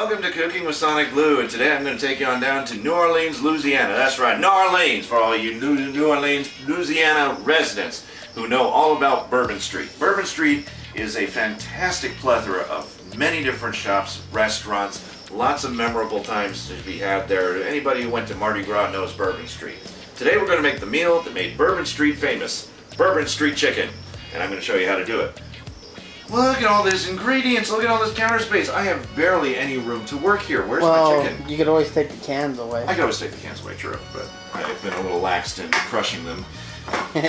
welcome to Cooking with SonicBlu, and today I'm going to take you on down to New Orleans, Louisiana. That's right, New Orleans, for all you New Orleans, Louisiana residents who know all about Bourbon Street. Bourbon Street is a fantastic plethora of many different shops, restaurants, lots of memorable times to be had there. Anybody who went to Mardi Gras knows Bourbon Street. Today we're going to make the meal that made Bourbon Street famous, Bourbon Street Chicken, and I'm going to show you how to do it. Look at all these ingredients, look at all this counter space. I have barely any room to work here. Where's my chicken? You could always take the cans away. I could always take the cans away, true, but I've been a little laxed in crushing them. Kind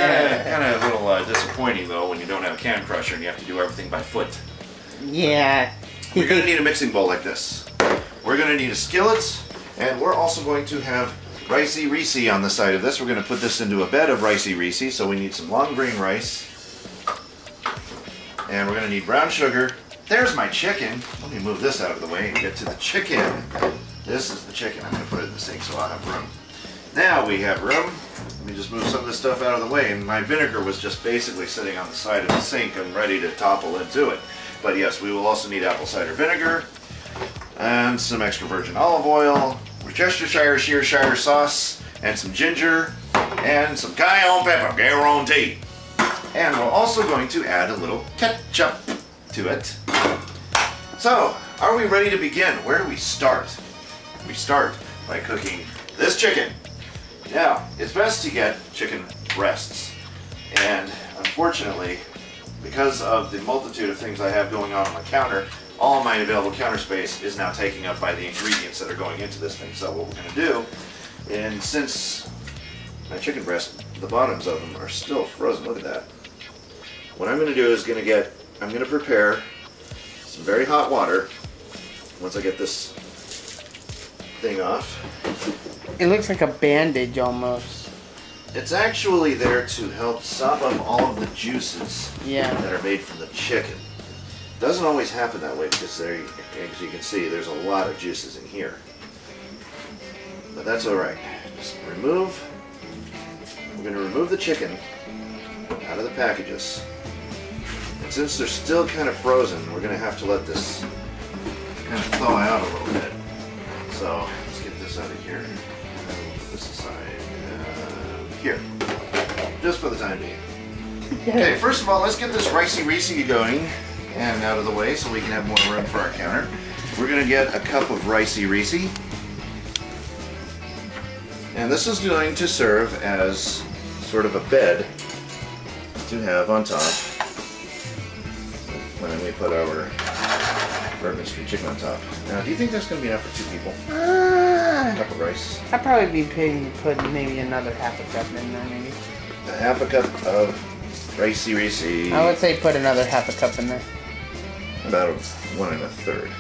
of a little disappointing though when you don't have a can crusher and you have to do everything by foot. Yeah. We're going to need a mixing bowl like this. We're going to need a skillet, and we're also going to have ricey reese on the side of this. We're going to put this into a bed of ricey reese, so we need some long grain rice. And we're going to need brown sugar. There's my chicken. Let me move this out of the way and get to the chicken. This is the chicken. I'm going to put it in the sink so I'll have room. Now we have room. Let me just move some of this stuff out of the way. And my vinegar was just basically sitting on the side of the sink and ready to topple into it. But yes, we will also need apple cider vinegar and some extra virgin olive oil, Worcestershire Shearshire sauce, and some ginger, and some cayenne pepper, guarantee. And we're also going to add a little ketchup to it. So, are we ready to begin? Where do we start? We start by cooking this chicken. Now, it's best to get chicken breasts. And unfortunately, because of the multitude of things I have going on my counter, all my available counter space is now taken up by the ingredients that are going into this thing. So what we're going to do, and since my chicken breast, the bottoms of them are still frozen, look at that. What I'm going to do is I'm going to prepare some very hot water once I get this thing off. It looks like a bandage almost. It's actually there to help sop up all of the juices that are made from the chicken. It doesn't always happen that way because there, as you can see, there's a lot of juices in here. But that's alright. Just we're going to remove the chicken out of the packages. And since they're still kind of frozen, we're going to have to let this kind of thaw out a little bit. So let's get this out of here. We'll put this aside. Here. Just for the time being. Okay, first of all, let's get this ricey reese going and out of the way so we can have more room for our counter. We're going to get a cup of ricey reese. And this is going to serve as sort of a bed to have on top when we put our Bourbon Street Chicken on top. Now, do you think that's going to be enough for 2 people? A cup of rice? I'd probably be putting maybe another half a cup in there, maybe. A half a cup of ricey reese. I would say put another half a cup in there. About 1 1/3.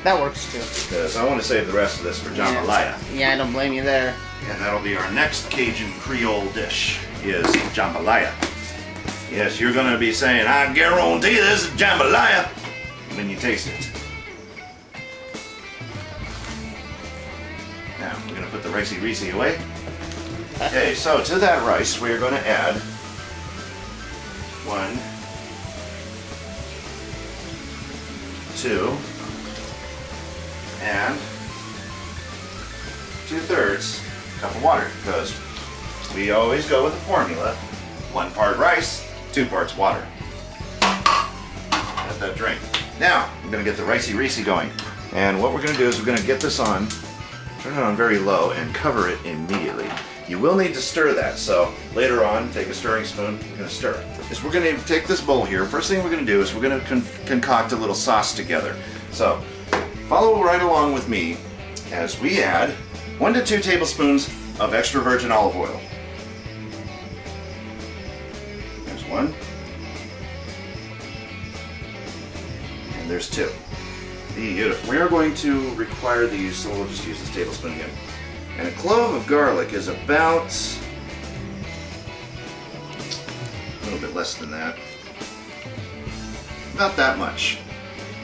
That works too. Because I want to save the rest of this for jambalaya. Yeah, I don't blame you there. And that'll be our next Cajun Creole dish, is jambalaya. Yes, you're going to be saying, I guarantee this is jambalaya when you taste it. Now, we're going to put the ricey reese away. Okay, so to that rice, we're going to add 1, 2, and 2/3 cup of water, because we always go with the formula: 1 part rice, 2 parts water. Let that drink. Now, I'm going to get the ricey reese going. And what we're going to do is we're going to get this on, turn it on very low, and cover it immediately. You will need to stir that, so later on, take a stirring spoon, we're going to stir it. Is we're going to take this bowl here. First thing we're going to do is we're going to concoct a little sauce together. So, follow right along with me as we add 1 to 2 tablespoons of extra virgin olive oil. There's 1. And there's 2. Beautiful. We are going to require these, so we'll just use this tablespoon again. And a clove of garlic is about a little bit less than that. About that much.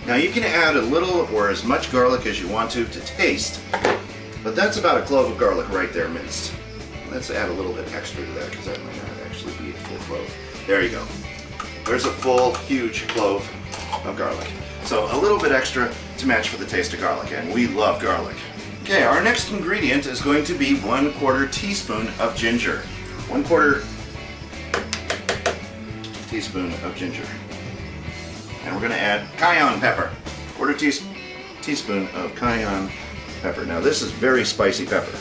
Now you can add a little or as much garlic as you want to taste, but that's about a clove of garlic right there minced. Let's add a little bit extra to that because that might not actually be a full clove. There you go. There's a full, huge clove of garlic. So a little bit extra, to match for the taste of garlic, and we love garlic. Okay, our next ingredient is going to be 1/4 teaspoon of ginger. 1/4 teaspoon of ginger. And we're going to add cayenne pepper. 1/4 teaspoon of cayenne pepper. Now this is very spicy pepper.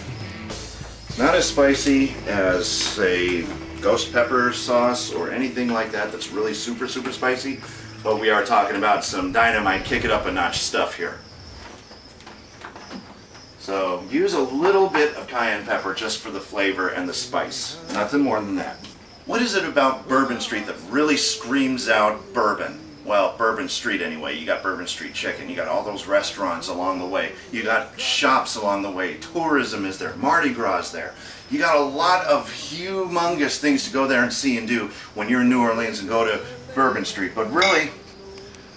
It's not as spicy as, say, ghost pepper sauce or anything like that that's really super spicy, but we are talking about some dynamite, kick it up a notch stuff here. So use a little bit of cayenne pepper just for the flavor and the spice. Nothing more than that. What is it about Bourbon Street that really screams out bourbon? Well, Bourbon Street anyway. You got Bourbon Street Chicken. You got all those restaurants along the way. You got shops along the way. Tourism is there. Mardi Gras is there. You got a lot of humongous things to go there and see and do when you're in New Orleans and go to Bourbon Street. But really,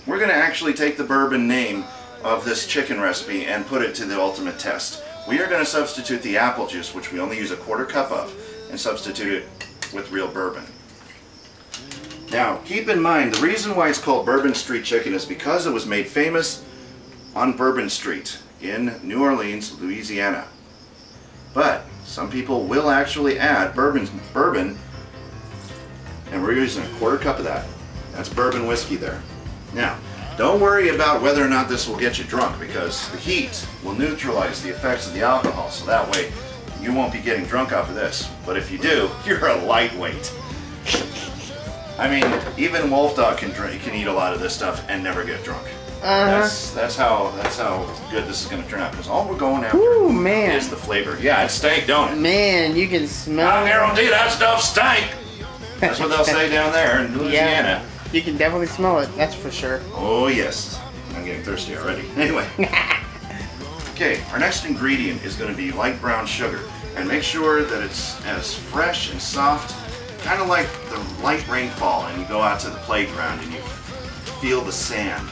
we're going to actually take the bourbon name of this chicken recipe and put it to the ultimate test. We are going to substitute the apple juice, which we only use 1/4 cup of, and substitute it with real bourbon. Now, keep in mind, the reason why it's called Bourbon Street Chicken is because it was made famous on Bourbon Street in New Orleans, Louisiana. But some people will actually add bourbon, and we're using 1/4 cup of that. That's bourbon whiskey there. Now, don't worry about whether or not this will get you drunk, because the heat will neutralize the effects of the alcohol, so that way you won't be getting drunk off of this. But if you do, you're a lightweight. I mean, even Wolf Dog can eat a lot of this stuff and never get drunk. That's how good this is going to turn out, because all we're going after is the flavor. Yeah, it stank, don't it? Man, you can smell I guarantee that stuff stank. That's what they'll say down there in Louisiana. Yeah, you can definitely smell it, that's for sure. Oh yes, I'm getting thirsty already. Anyway. Okay, our next ingredient is going to be light brown sugar. And make sure that it's as fresh and soft, kind of like the light rainfall, and you go out to the playground and you feel the sand.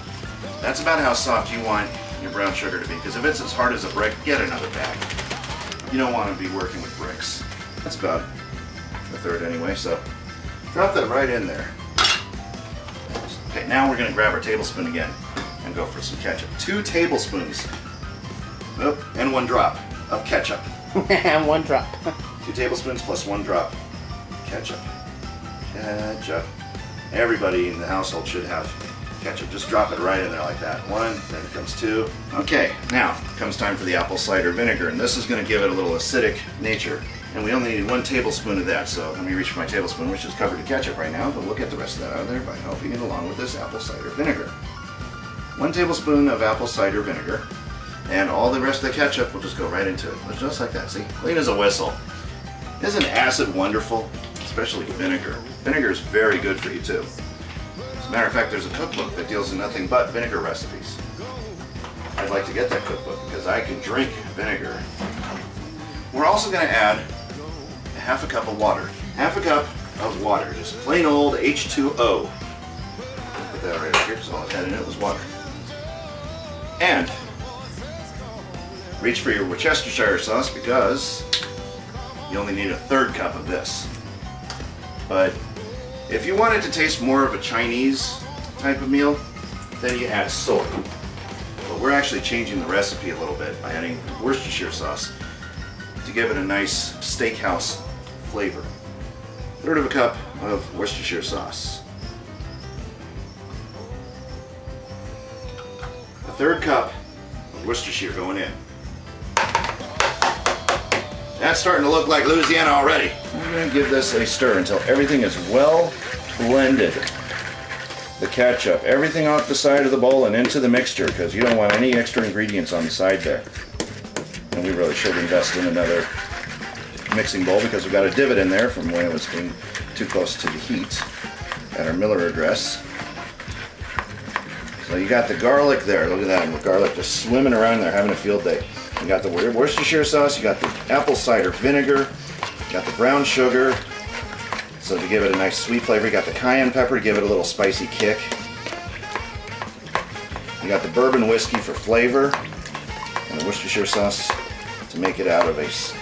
That's about how soft you want your brown sugar to be, because if it's as hard as a brick, get another bag. You don't want to be working with bricks. That's about 1/3 anyway, so drop that right in there. Okay, now we're going to grab our tablespoon again and go for some ketchup. 2 tablespoons, and 1 drop of ketchup. And 1 drop. 2 tablespoons plus 1 drop ketchup. Ketchup. Everybody in the household should have ketchup. Just drop it right in there like that. 1, then comes 2. Okay, now comes time for the apple cider vinegar, and this is going to give it a little acidic nature. And we only need 1 tablespoon of that, so let me reach for my tablespoon, which is covered in ketchup right now, but we'll get the rest of that out of there by helping it along with this apple cider vinegar. 1 tablespoon of apple cider vinegar, and all the rest of the ketchup will just go right into it. Just like that, see? Clean as a whistle. Isn't acid wonderful? Especially vinegar. Vinegar is very good for you too. As a matter of fact, there's a cookbook that deals in nothing but vinegar recipes. I'd like to get that cookbook because I can drink vinegar. We're also going to add 1/2 cup of water. 1/2 cup of water, just plain old H2O. Put that right here because all I had in it was water. And reach for your Worcestershire sauce because you only need 1/3 cup of this. But if you want it to taste more of a Chinese type of meal, then you add soy. But we're actually changing the recipe a little bit by adding Worcestershire sauce to give it a nice steakhouse flavor. 1/3 cup of Worcestershire sauce. 1/3 cup of Worcestershire going in. That's starting to look like Louisiana already. We're going to give this a stir until everything is well blended. The ketchup, everything off the side of the bowl and into the mixture, because you don't want any extra ingredients on the side there. And we really should invest in another mixing bowl because we've got a divot in there from when it was being too close to the heat at our Miller address. So you got the garlic there. Look at that, with garlic just swimming around there having a field day. You got the Worcestershire sauce, you got the apple cider vinegar, you got the brown sugar, so to give it a nice sweet flavor. You got the cayenne pepper to give it a little spicy kick. You got the bourbon whiskey for flavor, and the Worcestershire sauce to make it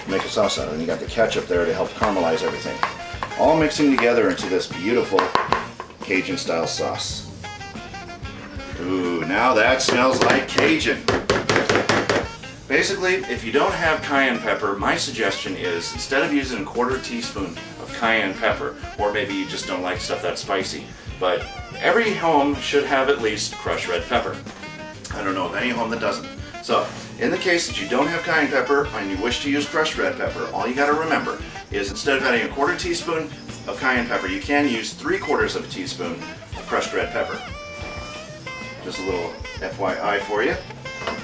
make a sauce out of it. And you got the ketchup there to help caramelize everything. All mixing together into this beautiful Cajun style sauce. Ooh, now that smells like Cajun. Basically, if you don't have cayenne pepper, my suggestion is instead of using a 1/4 teaspoon of cayenne pepper, or maybe you just don't like stuff that spicy, but every home should have at least crushed red pepper. I don't know of any home that doesn't. So, in the case that you don't have cayenne pepper and you wish to use crushed red pepper, all you got to remember is instead of adding a 1/4 teaspoon of cayenne pepper, you can use 3/4 of a teaspoon of crushed red pepper. Just a little FYI for you.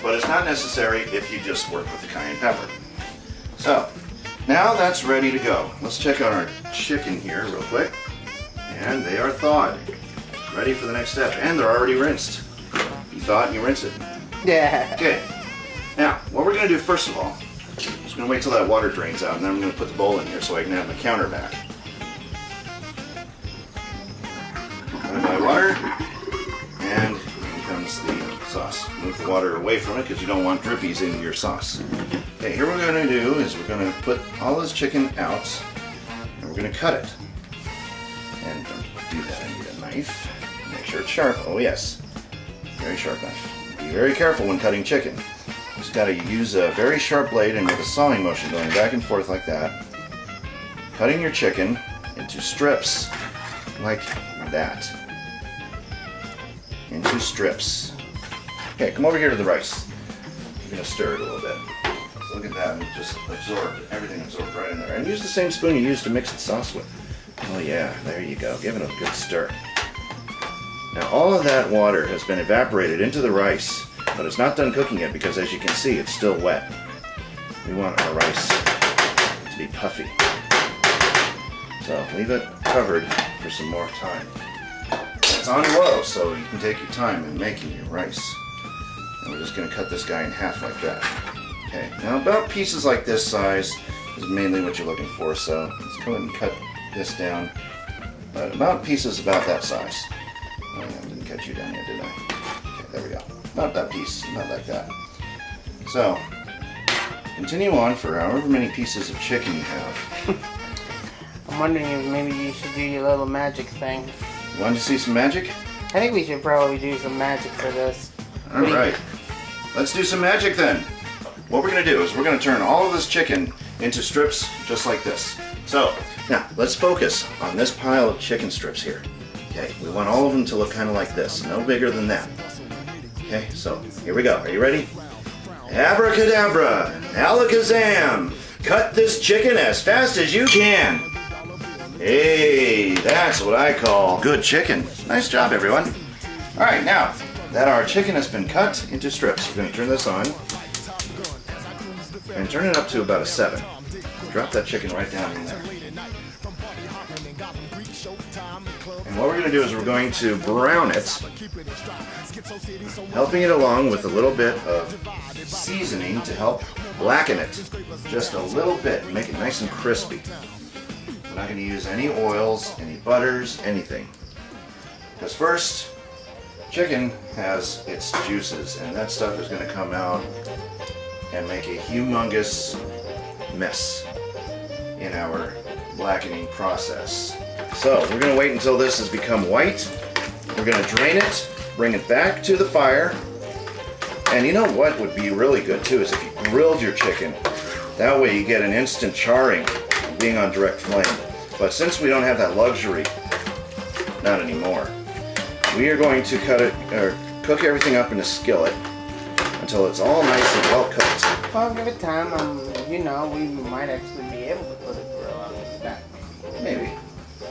But it's not necessary if you just work with the cayenne pepper. So, now that's ready to go. Let's check out our chicken here real quick. And they are thawed. Ready for the next step. And they're already rinsed. You thaw it and you rinse it. Yeah. Okay. Now, what we're going to do first of all, is going to wait till that water drains out, and then I'm going to put the bowl in here so I can have my counter back. Add my water. And here comes the sauce. Move the water away from it because you don't want drippies in your sauce. Okay, here what we're going to do is we're going to put all this chicken out and we're going to cut it. And to do that I need a knife. Make sure it's sharp. Oh yes, very sharp knife. Be very careful when cutting chicken. Just got to use a very sharp blade and make a sawing motion going back and forth like that. Cutting your chicken into strips like that. Into strips. Okay, come over here to the rice. You're going to stir it a little bit. So look at that, and just absorbed, everything absorbed right in there. And use the same spoon you used to mix the sauce with. Oh yeah, there you go. Give it a good stir. Now all of that water has been evaporated into the rice, but it's not done cooking yet because as you can see, it's still wet. We want our rice to be puffy. So leave it covered for some more time. It's on low, so you can take your time in making your rice. And we're just going to cut this guy in half like that. Okay, now about pieces like this size is mainly what you're looking for, so let's go ahead and cut this down. About pieces about that size. Oh, yeah, I didn't cut you down yet, did I? Okay, there we go. Not that piece, not like that. So, continue on for however many pieces of chicken you have. I'm wondering if maybe you should do your little magic thing. You want to see some magic? I think we should probably do some magic for this. Alright, let's do some magic then. What we're going to do is we're going to turn all of this chicken into strips just like this. So, now let's focus on this pile of chicken strips here. Okay, we want all of them to look kind of like this, no bigger than that. Okay, so here we go. Are you ready? Abracadabra, alakazam, cut this chicken as fast as you can. Hey, that's what I call good chicken. Nice job, everyone. All right, now that our chicken has been cut into strips, we're going to turn this on and turn it up to about a 7. Drop that chicken right down in there. And what we're going to do is we're going to brown it, helping it along with a little bit of seasoning to help blacken it just a little bit, make it nice and crispy. We're not going to use any oils, any butters, anything. Because first, chicken has its juices, and that stuff is going to come out and make a humongous mess in our blackening process. So we're going to wait until this has become white. We're going to drain it, bring it back to the fire, and you know what would be really good too is if you grilled your chicken. That way you get an instant charring being on direct flame. But since we don't have that luxury, not anymore, we are going to cook everything up in a skillet until it's all nice and well cooked. Well, give it time. You know, we might actually be able to put a grill on the back. Maybe.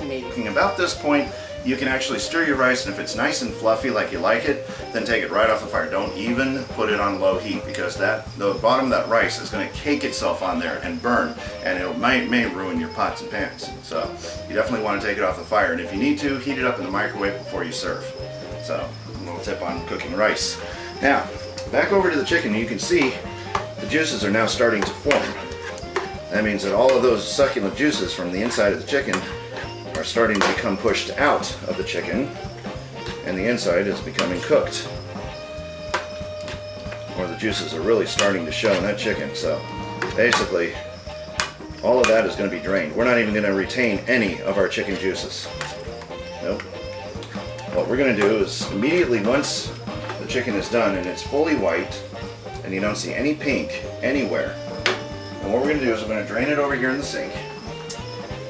Maybe. About this point, you can actually stir your rice, and if it's nice and fluffy like you like it, then take it right off the fire. Don't even put it on low heat because the bottom of that rice is going to cake itself on there and burn, and it may ruin your pots and pans. So you definitely want to take it off the fire, and if you need to, heat it up in the microwave before you serve. So a little tip on cooking rice. Now, back over to the chicken, you can see the juices are now starting to form. That means that all of those succulent juices from the inside of the chicken are starting to become pushed out of the chicken, and the inside is becoming cooked. Or the juices are really starting to show in that chicken. So basically, all of that is going to be drained. We're not even going to retain any of our chicken juices. Nope. What we're going to do is immediately once chicken is done and it's fully white and you don't see any pink anywhere, and what we're going to do is we're going to drain it over here in the sink,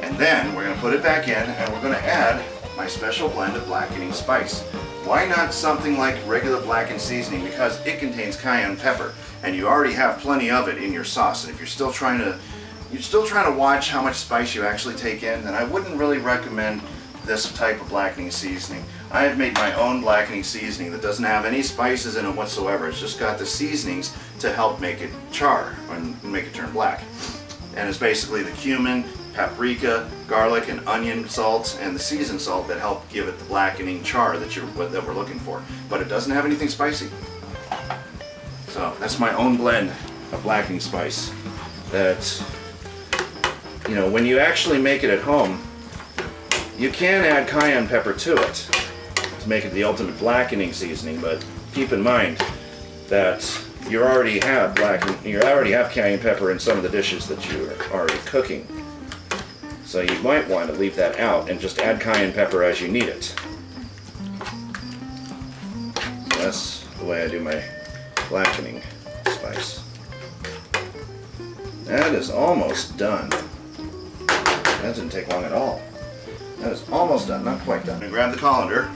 and then we're going to put it back in and we're going to add my special blend of blackening spice. Why not something like regular blackened seasoning? Because it contains cayenne pepper and you already have plenty of it in your sauce. And if you're still trying to watch how much spice you actually take in, then I wouldn't really recommend this type of blackening seasoning. I have made my own blackening seasoning that doesn't have any spices in it whatsoever. It's just got the seasonings to help make it char and make it turn black. And it's basically the cumin, paprika, garlic, and onion salts, and the seasoned salt that help give it the blackening char that we're looking for. But it doesn't have anything spicy. So that's my own blend of blackening spice. That, you know, when you actually make it at home, you can add cayenne pepper to it to make it the ultimate blackening seasoning. But keep in mind that you already have cayenne pepper in some of the dishes that you are already cooking. So you might want to leave that out and just add cayenne pepper as you need it. That's the way I do my blackening spice. That is almost done. That didn't take long at all. That is almost done, not quite done. I'm going to grab the colander,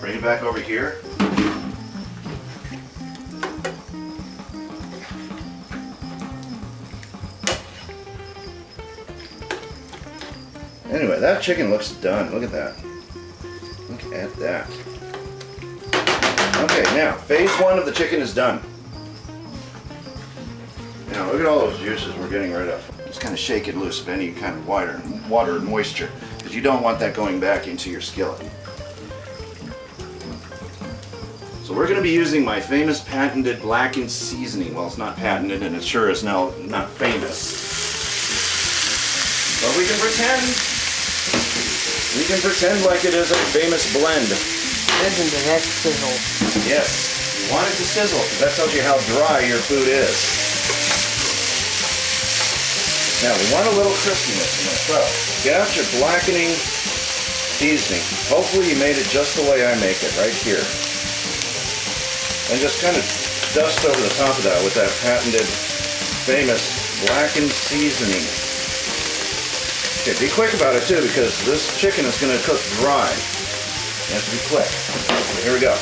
bring it back over here. Anyway, that chicken looks done. Look at that. Look at that. Okay, now, phase one of the chicken is done. Now, look at all those juices we're getting rid of. Just kind of shake it loose of any kind of water and moisture, because you don't want that going back into your skillet. So we're going to be using my famous patented blackened seasoning. Well, it's not patented, and it sure is now not famous. But we can pretend. We can pretend like it is a famous blend. Listen to that sizzle. Yes, you want it to sizzle, because that tells you how dry your food is. Now, we want a little crispiness in it, so get out your blackening seasoning. Hopefully you made it just the way I make it, right here. And just kind of dust over the top of that with that patented, famous blackened seasoning. Okay, be quick about it too, because this chicken is going to cook dry. You have to be quick. Okay, here we go.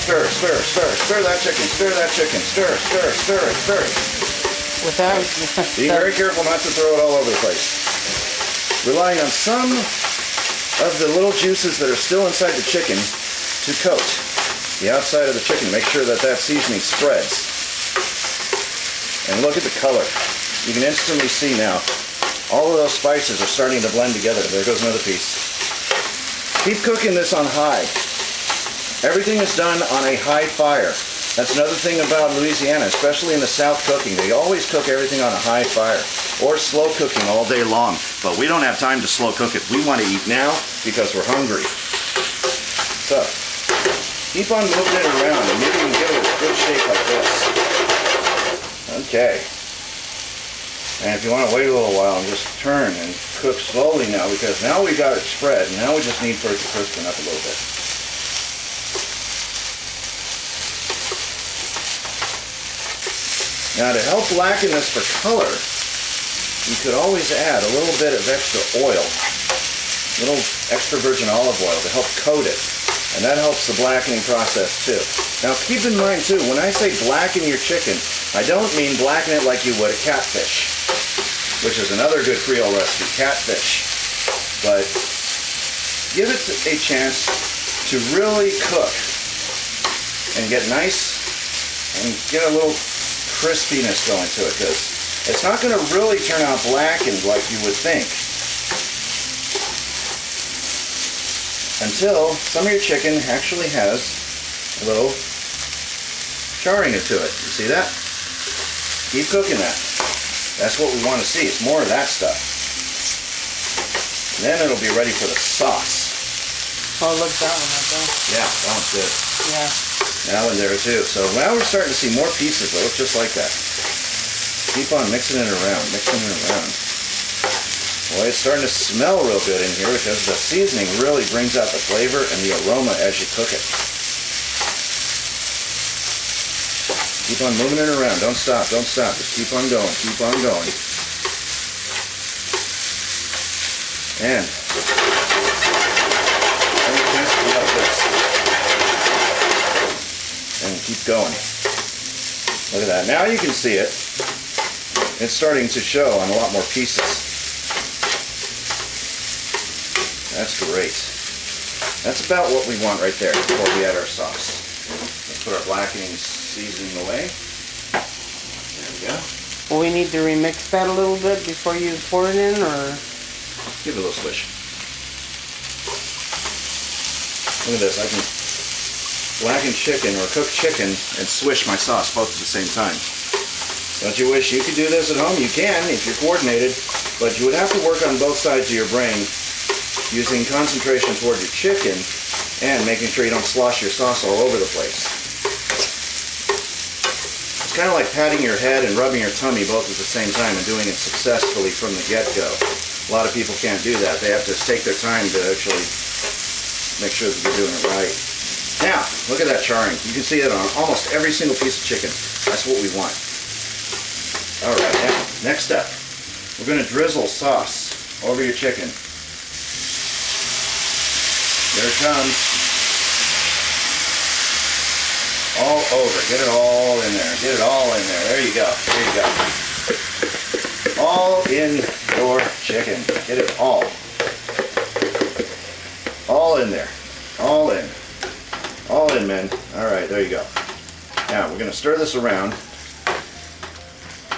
Stir, stir, stir, stir that chicken, stir that chicken, stir, stir, stir, stir. Without... Be very careful not to throw it all over the place. Relying on some of the little juices that are still inside the chicken to coat the outside of the chicken. Make sure that that seasoning spreads. And look at the color. You can instantly see now all of those spices are starting to blend together. There goes another piece. Keep cooking this on high. Everything is done on a high fire. That's another thing about Louisiana, especially in the South cooking. They always cook everything on a high fire, or slow cooking all day long. But we don't have time to slow cook it. We want to eat now because we're hungry. So, keep on moving it around and maybe you can get it a good shape like this. Okay. And if you want to wait a little while and just turn and cook slowly now, because now we got it spread, and now we just need for it to crispen up a little bit. Now to help blacken this for color, you could always add a little bit of extra oil, a little extra virgin olive oil to help coat it. And that helps the blackening process too. Now keep in mind too, when I say blacken your chicken, I don't mean blacken it like you would a catfish, which is another good Creole recipe, catfish. But give it a chance to really cook and get nice and get a little crispiness going to it, because it's not going to really turn out blackened like you would think until some of your chicken actually has a little charring to it. You see that? Keep cooking that. That's what we want to see. It's more of that stuff. And then it'll be ready for the sauce. Oh, look, that one up there. Yeah, that one's good. Yeah. That one there too. So now we're starting to see more pieces that look just like that. Keep on mixing it around, mixing it around. Boy, it's starting to smell real good in here because the seasoning really brings out the flavor and the aroma as you cook it. Keep on moving it around. Don't stop, don't stop. Just keep on going, keep on going. And and keep going. Look at that. Now you can see it. It's starting to show on a lot more pieces. That's great. That's about what we want right there before we add our sauce. Let's put our blackening seasoning away. There we go. Will we need to remix that a little bit before you pour it in, or? Give it a little swish. Look at this. I can blacken chicken or cook chicken and swish my sauce both at the same time. Don't you wish you could do this at home? You can if you're coordinated, but you would have to work on both sides of your brain using concentration toward your chicken and making sure you don't slosh your sauce all over the place. It's kind of like patting your head and rubbing your tummy both at the same time and doing it successfully from the get-go. A lot of people can't do that. They have to take their time to actually make sure that they're doing it right. Now, look at that charring. You can see it on almost every single piece of chicken. That's what we want. All right, now, next step. We're going to drizzle sauce over your chicken. There it comes. All over. Get it all in there. Get it all in there. There you go. There you go. All in your chicken. Get it all. All in there. All in. All in, men. All right, there you go. Now, we're going to stir this around.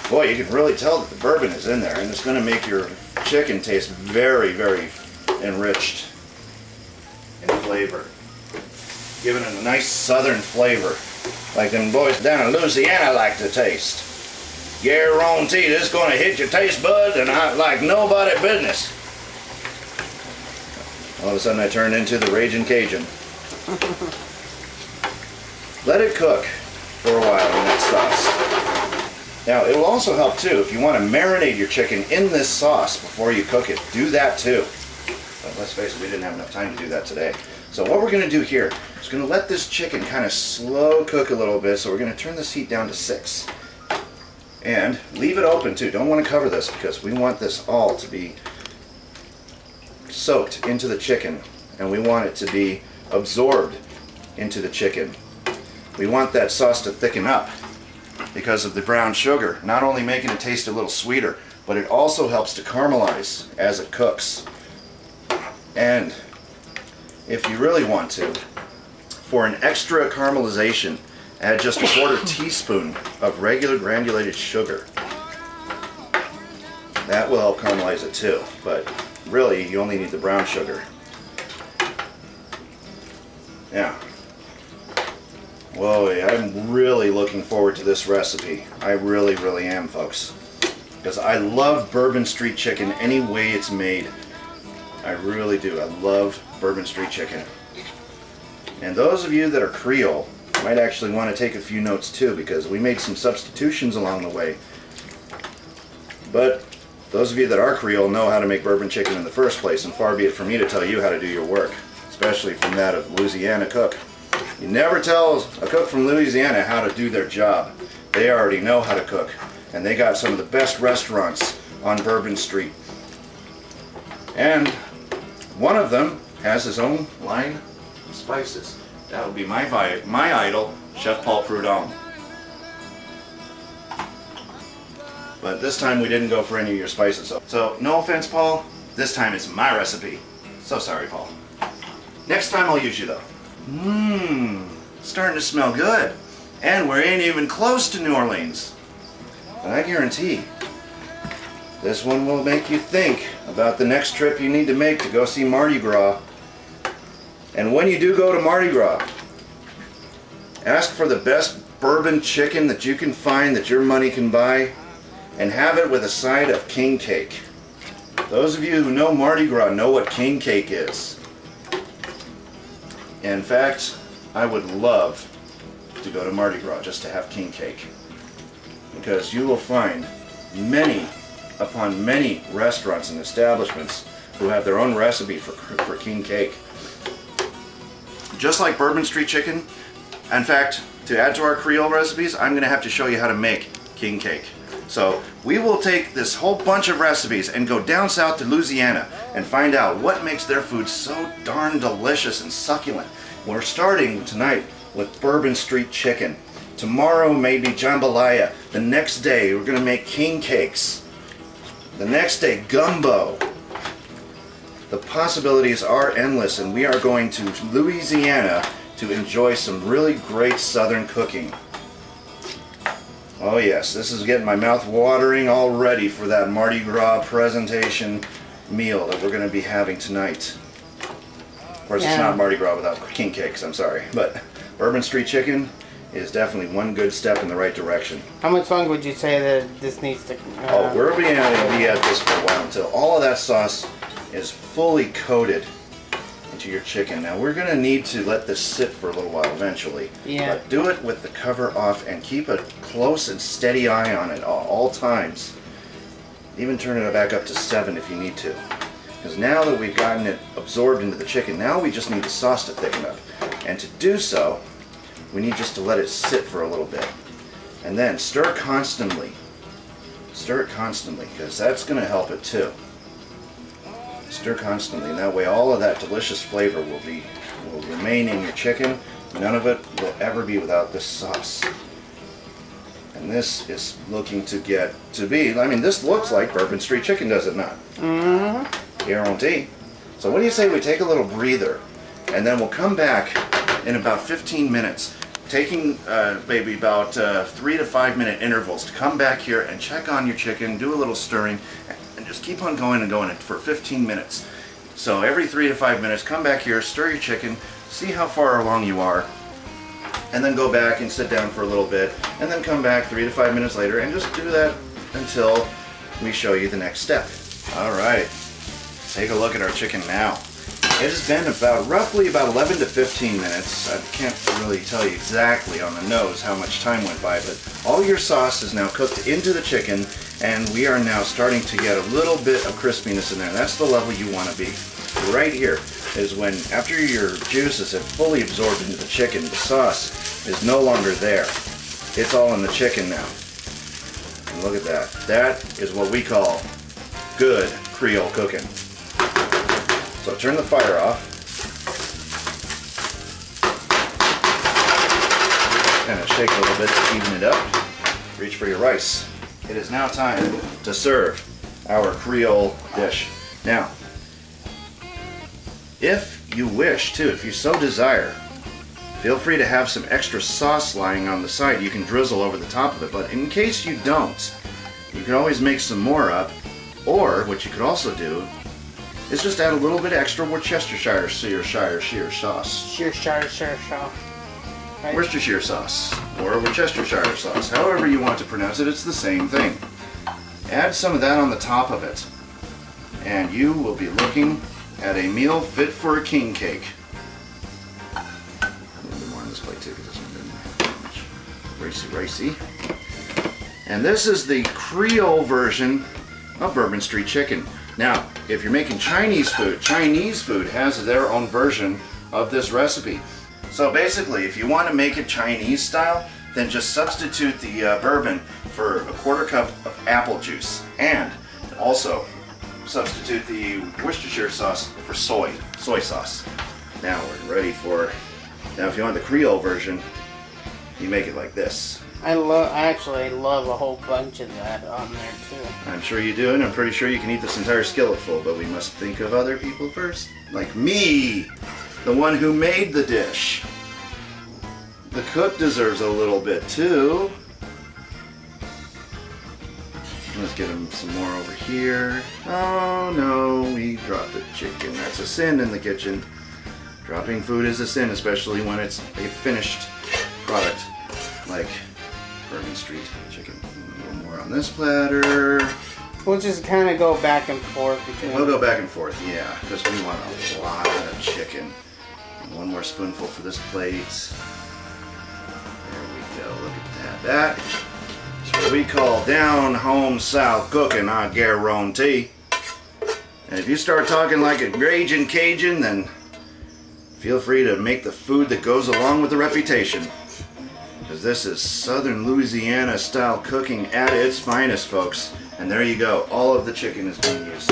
Boy, you can really tell that the bourbon is in there, and it's going to make your chicken taste very, very enriched in flavor. Giving it a nice southern flavor, like them boys down in Louisiana like to taste. Guarantee it's going to hit your taste bud and like nobody business. All of a sudden I turned into the Raging Cajun. Let it cook for a while in that sauce. Now, it will also help too, if you want to marinate your chicken in this sauce before you cook it, do that too. But let's face it, we didn't have enough time to do that today. So what we're going to do here is going to let this chicken kind of slow cook a little bit, so we're going to turn this heat down to 6. And leave it open too. Don't want to cover this because we want this all to be soaked into the chicken, and we want it to be absorbed into the chicken. We want that sauce to thicken up because of the brown sugar, not only making it taste a little sweeter, but it also helps to caramelize as it cooks. And if you really want to, for an extra caramelization, add just a 1/4 teaspoon of regular granulated sugar. That will help caramelize it too, but really you only need the brown sugar. Now, whoa, I'm really looking forward to this recipe. I really, really am, folks. Because I love Bourbon Street Chicken any way it's made. I really do. I love Bourbon Street Chicken. And those of you that are Creole might actually want to take a few notes too, because we made some substitutions along the way. But those of you that are Creole know how to make bourbon chicken in the first place, and far be it from me to tell you how to do your work, especially from that of Louisiana cook. You never tell a cook from Louisiana how to do their job. They already know how to cook, and they got some of the best restaurants on Bourbon Street. And one of them has his own line of spices. That would be my idol, Chef Paul Prudhomme. But this time we didn't go for any of your spices. So no offense, Paul, this time it's my recipe. So sorry, Paul. Next time I'll use you though. Starting to smell good. And we ain't even close to New Orleans. But I guarantee this one will make you think about the next trip you need to make to go see Mardi Gras. And when you do go to Mardi Gras, ask for the best bourbon chicken that you can find that your money can buy, and have it with a side of king cake. Those of you who know Mardi Gras know what king cake is. In fact, I would love to go to Mardi Gras just to have king cake, because you will find many upon many restaurants and establishments who have their own recipe for king cake. Just like Bourbon Street Chicken, In fact, to add to our Creole recipes, I'm going to have to show you how to make king cake. So we will take this whole bunch of recipes and go down south to Louisiana and find out what makes their food so darn delicious and succulent. We're starting tonight with Bourbon Street Chicken. Tomorrow maybe jambalaya. The next day we're going to make king cakes. The next day gumbo. The possibilities are endless, and we are going to Louisiana to enjoy some really great southern cooking. Oh yes, this is getting my mouth watering already for that Mardi Gras presentation meal that we're going to be having tonight. Of course, It's not Mardi Gras without king cakes, I'm sorry. But Bourbon Street Chicken is definitely one good step in the right direction. How much longer would you say that this needs to... Oh, we're going to be at this for a while until all of that sauce is fully coated into your chicken. Now we're going to need to let this sit for a little while eventually. Yeah. But do it with the cover off and keep a close and steady eye on it all times. Even turning it back up to 7 if you need to. Because now that we've gotten it absorbed into the chicken, now we just need the sauce to thicken up. And to do so, we need just to let it sit for a little bit. And then stir constantly. Stir it constantly, because that's going to help it too. Stir constantly, and that way all of that delicious flavor will remain in your chicken. None of it will ever be without this sauce. And this is looking to get to be, I mean, this looks like Bourbon Street Chicken, does it not? Mm-hmm. Guarantee. So what do you say we take a little breather, and then we'll come back in about 15 minutes, taking maybe about 3 to 5 minute intervals to come back here and check on your chicken, do a little stirring, and just keep on going and going for 15 minutes. So every 3 to 5 minutes, come back here, stir your chicken, see how far along you are, and then go back and sit down for a little bit, and then come back 3 to 5 minutes later, and just do that until we show you the next step. All right, take a look at our chicken now. It has been roughly about 11 to 15 minutes. I can't really tell you exactly on the nose how much time went by, but all your sauce is now cooked into the chicken, and we are now starting to get a little bit of crispiness in there. That's the level you want to be. Right here is when, after your juices have fully absorbed into the chicken, the sauce is no longer there. It's all in the chicken now. And look at that. That is what we call good Creole cooking. So turn the fire off. Kind of shake a little bit to even it up. Reach for your rice. It is now time to serve our Creole dish. Now, if you wish to, if you so desire, feel free to have some extra sauce lying on the side. You can drizzle over the top of it, but in case you don't, you can always make some more up, or what you could also do is just add a little bit extra Worcestershire sauce. Right. Worcestershire sauce, or Worcestershire sauce, however you want to pronounce it, it's the same thing. Add some of that on the top of it, and you will be looking at a meal fit for a king cake. A little bit more on this plate too, because this one didn't have much racy. And this is the Creole version of Bourbon Street Chicken. Now, if you're making Chinese food has their own version of this recipe. So basically, if you want to make it Chinese style, then just substitute the bourbon for a 1/4 cup of apple juice, and also substitute the Worcestershire sauce for soy sauce. Now we're ready for, now if you want the Creole version, you make it like this. I actually love a whole bunch of that on there too. I'm sure you do, and I'm pretty sure you can eat this entire skillet full, but we must think of other people first. Like me, the one who made the dish. The cook deserves a little bit too. Let's get him some more over here. Oh no, we dropped the chicken. That's a sin in the kitchen. Dropping food is a sin, especially when it's a finished product like Bourbon Street Chicken. A little more on this platter. We'll just kind of go back and forth between. We'll go back and forth, yeah, because we want a lot of chicken. And one more spoonful for this plate. There we go, look at that. That is what we call down home South cooking, I guarantee. And if you start talking like a raging Cajun, then Feel free to make the food that goes along with the reputation. Because this is Southern Louisiana style cooking at its finest, folks. And there you go. All of the chicken is being used.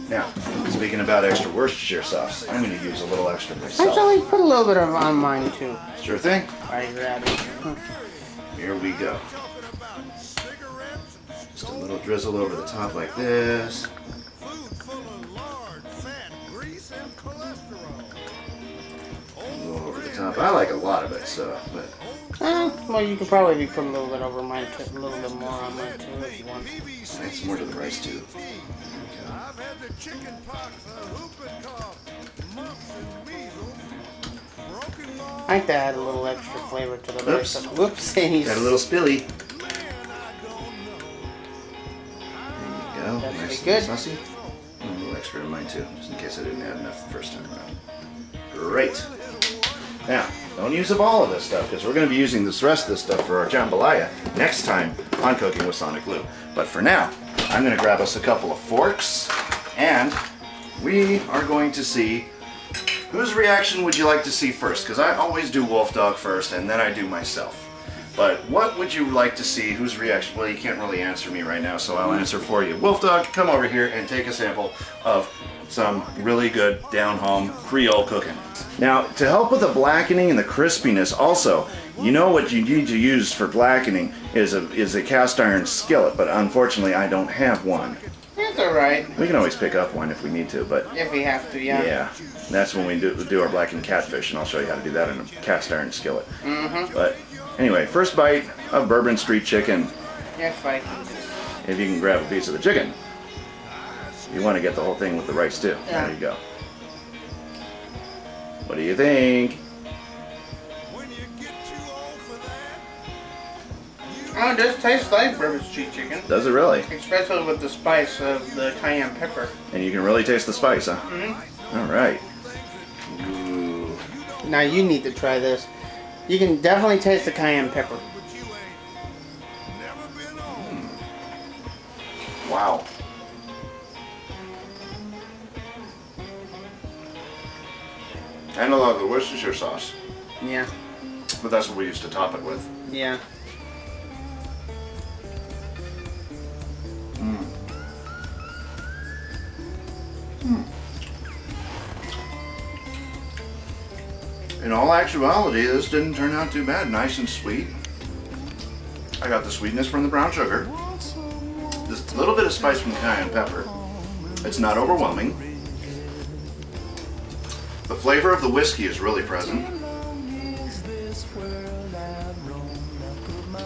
Now, speaking about extra Worcestershire sauce, I'm going to use a little extra myself. Actually, put a little bit of on mine too. Sure thing. I grab it. Here we go. Just a little drizzle over the top like this. A little over the top. I like a lot of it, so, but... well, you could probably be putting a little bit over mine too, a little bit more on mine too if you want. Add some more to the rice too. I like to add a little extra flavor to the rice. Oops. Whoopsies. Got a little spilly. There you go. That's Nice good. and saucy. A little extra in mine too, just in case I didn't add enough the first time around. Great. Now, don't use up all of this stuff because we're going to be using this rest of this stuff for our jambalaya next time on Cooking with SonicBlu. But for now, I'm going to grab us a couple of forks and we are going to see whose reaction would you like to see first? Because I always do Wolf Dog first and then I do myself. But what would you like to see? Whose reaction? Well, you can't really answer me right now, so I'll answer for you. Wolf Dog, come over here and take a sample of some really good down-home Creole cooking. Now, to help with the blackening and the crispiness also, you know what you need to use for blackening is a cast iron skillet, but unfortunately I don't have one. That's alright. We can always pick up one if we need to, but... If we have to, yeah. Yeah, that's when we do our blackened catfish, and I'll show you how to do that in a cast iron skillet. Mm-hmm. But anyway, first bite of Bourbon Street Chicken. If I... If you can grab a piece of the chicken. You want to get the whole thing with the rice too. Yeah. There you go. What do you think? Oh, it does taste like Bourbon Street Chicken. Does it really? Especially with the spice of the cayenne pepper. And you can really taste the spice, huh? Mm-hmm. All right. Ooh. Now you need to try this. You can definitely taste the cayenne pepper. Wow. And a lot of the Worcestershire sauce. Yeah. But that's what we used to top it with. Yeah. In all actuality, this didn't turn out too bad. Nice and sweet. I got the sweetness from the brown sugar. This little bit of spice from the cayenne pepper. It's not overwhelming. The flavor of the whiskey is really present.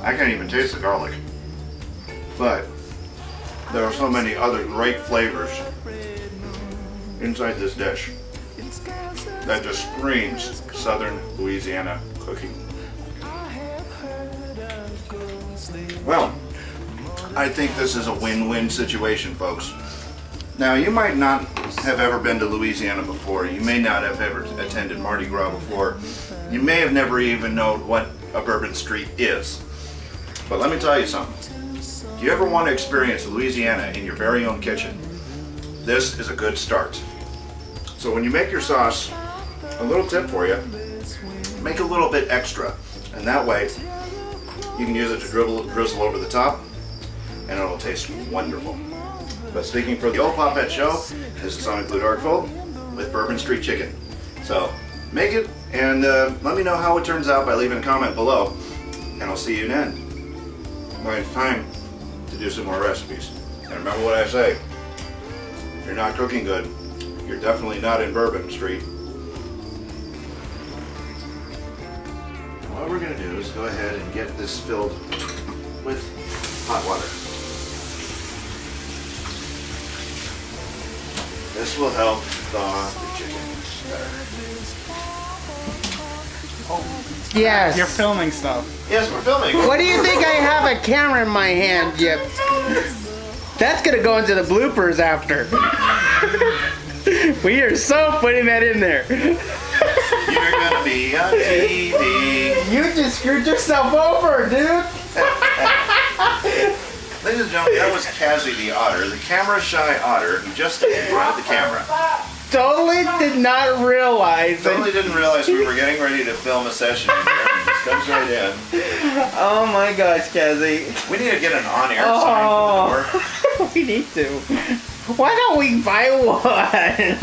I can't even taste the garlic. But there are so many other great flavors inside this dish that just screams Southern Louisiana cooking. Well, I think this is a win-win situation, folks. Now, you might not have ever been to Louisiana before. You may not have ever attended Mardi Gras before. You may have never even known what a Bourbon Street is. But let me tell you something. If you ever want to experience Louisiana in your very own kitchen, this is a good start. So when you make your sauce, a little tip for you, make a little bit extra. And that way, you can use it to drizzle over the top, and it'll taste wonderful. But speaking for the Old Popette Show, this is SonicBlu Darkfold with Bourbon Street Chicken. So make it, and let me know how it turns out by leaving a comment below, and I'll see you then. When it's time to do some more recipes. And remember what I say, if you're not cooking good, you're definitely not in Bourbon Street. What we're going to do is go ahead and get this filled with hot water. This will help thaw the chicken better. Yes. You're filming stuff. Yes, we're filming. What do you think? I have a camera in my hand, Yip. That's gonna go into the bloopers after. We are so putting that in there. You're gonna be on TV. You just screwed yourself over, dude. Ladies and gentlemen, that was Cassie the otter, the camera-shy otter who just stayed in front of the camera. totally did not realize Totally it. didn't realize we were getting ready to film a session here. It just comes right in. Oh my gosh, Cassie. We need to get an on-air sign for the door. We need to. Why don't we buy one? Heck,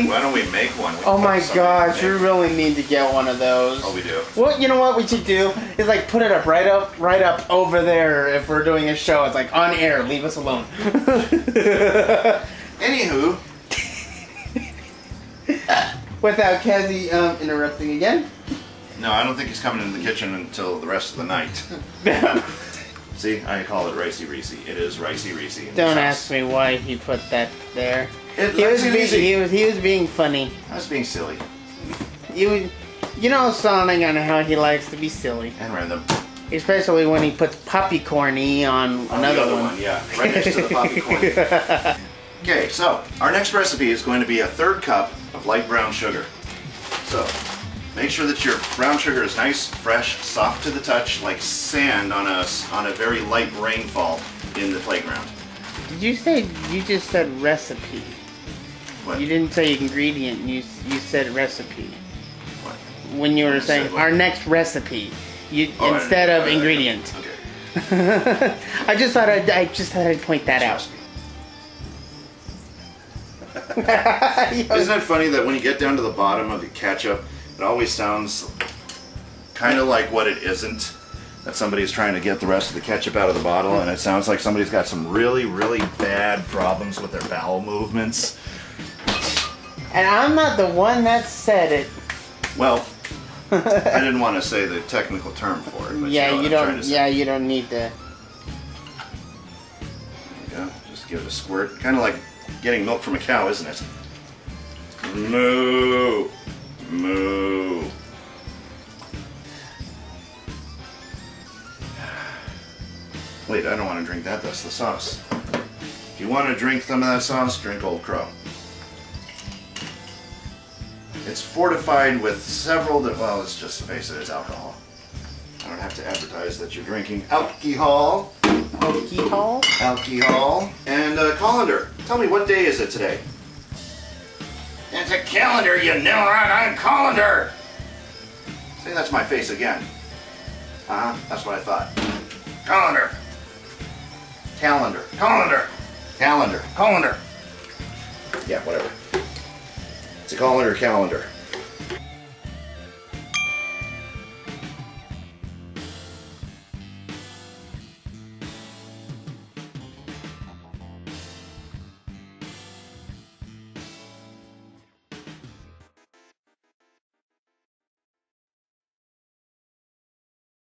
why don't we make one? We Oh can my put something gosh, we in. really need to get one of those. Oh, we do. Well, you know what we should do is like put it right up over there. If we're doing a show, it's like on air. Leave us alone. Anywho, Without Cassie interrupting again. no, I don't think he's coming into the kitchen until the rest of the night. See, I call it Ricey Reese. It is Ricey Reese. Don't ask me why he put that there. It He was lets it being, easy. he was being funny. I was being silly You know Sonic on how he likes to be silly, and random. especially when he puts poppycorny on Oh, another the other one. yeah, right next to the poppy corn. Okay, so our next recipe is going to be a 1/3 cup of light brown sugar. So make sure that your brown sugar is nice, fresh, soft to the touch, like sand on a very light rainfall in the playground. Did you just said recipe? What? You didn't say ingredient. You said recipe. What? When you were I said saying what? our next recipe, you Oh, I instead didn't- of ingredient. Okay. I just thought I'd point that out. Isn't it funny that when you get down to the bottom of the ketchup, it always sounds kind of like what it isn't? That somebody's trying to get the rest of the ketchup out of the bottle, and it sounds like somebody's got some really, really bad problems with their bowel movements. And I'm not the one that said it. Well, I didn't want to say the technical term for it, but Yeah, you know what you I'm don't. trying to say. Yeah, you don't need to. There you go. Just give it a squirt. Kind of like getting milk from a cow, isn't it? Moo. Moo. Wait, I don't want to drink that. That's the sauce. If you want to drink some of that sauce, drink Old Crow. It's fortified with several, well, let's just face it, it's alcohol. I don't have to advertise that you're drinking alcohol. Alcohol? Alcohol. And colander. Tell me, what day is it today? It's a calendar, you nimrod. Colander. See, that's my face again. That's what I thought. Colander. Calendar. Colander. Calendar. Colander. Yeah, whatever. It's a colander calendar.